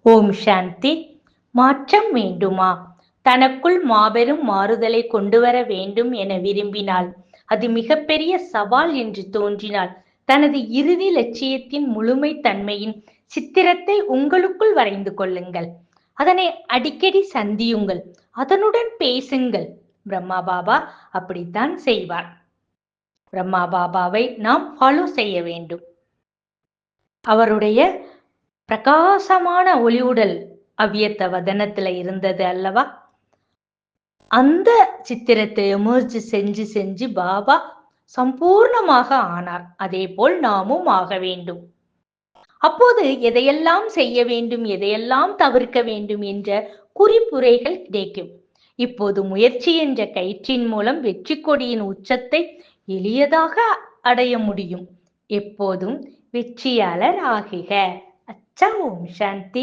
ஓம் சாந்தி. மாற்றம் வேண்டுமா? தனக்குள் மாபெரும் மாறுதலை கொண்டுவர வேண்டும் என விரும்பினால், அது மிகப்பெரிய சவால் என்று தோன்றினால், தனது இறுதி லட்சியத்தின் முழுமைத் தன்மையின் சித்திரத்தை உங்களுக்குள் வரைந்து கொள்ளுங்கள். அதனை அடிக்கடி சந்தியுங்கள். அதனுடன் பேசுங்கள். பிரம்மா பாபா அப்படித்தான் செய்வார். பிரம்மா பாபாவை நாம் ஃபாலோ செய்ய வேண்டும். அவருடைய பிரகாசமான ஒளிவுடல் அவ்வியக்த வதனத்துல இருந்தது அல்லவா? அந்த சித்திரத்தை எமர்ஜ் செஞ்சு செஞ்சு பாபா சம்பூர்ணமாக ஆனார். அதே போல் நாமும் ஆக வேண்டும். அப்போது எதையெல்லாம் செய்ய வேண்டும், எதையெல்லாம் தவிர்க்க வேண்டும் என்ற குறிப்புரைகள் கிடைக்கும். இப்போது முயற்சி என்ற கயிற்றின் மூலம் வெற்றி கொடியின் உச்சத்தை எளியதாக அடைய முடியும். எப்போதும் வெற்றியாளர் ஆகுக. அச்சா. ஓம் சாந்தி.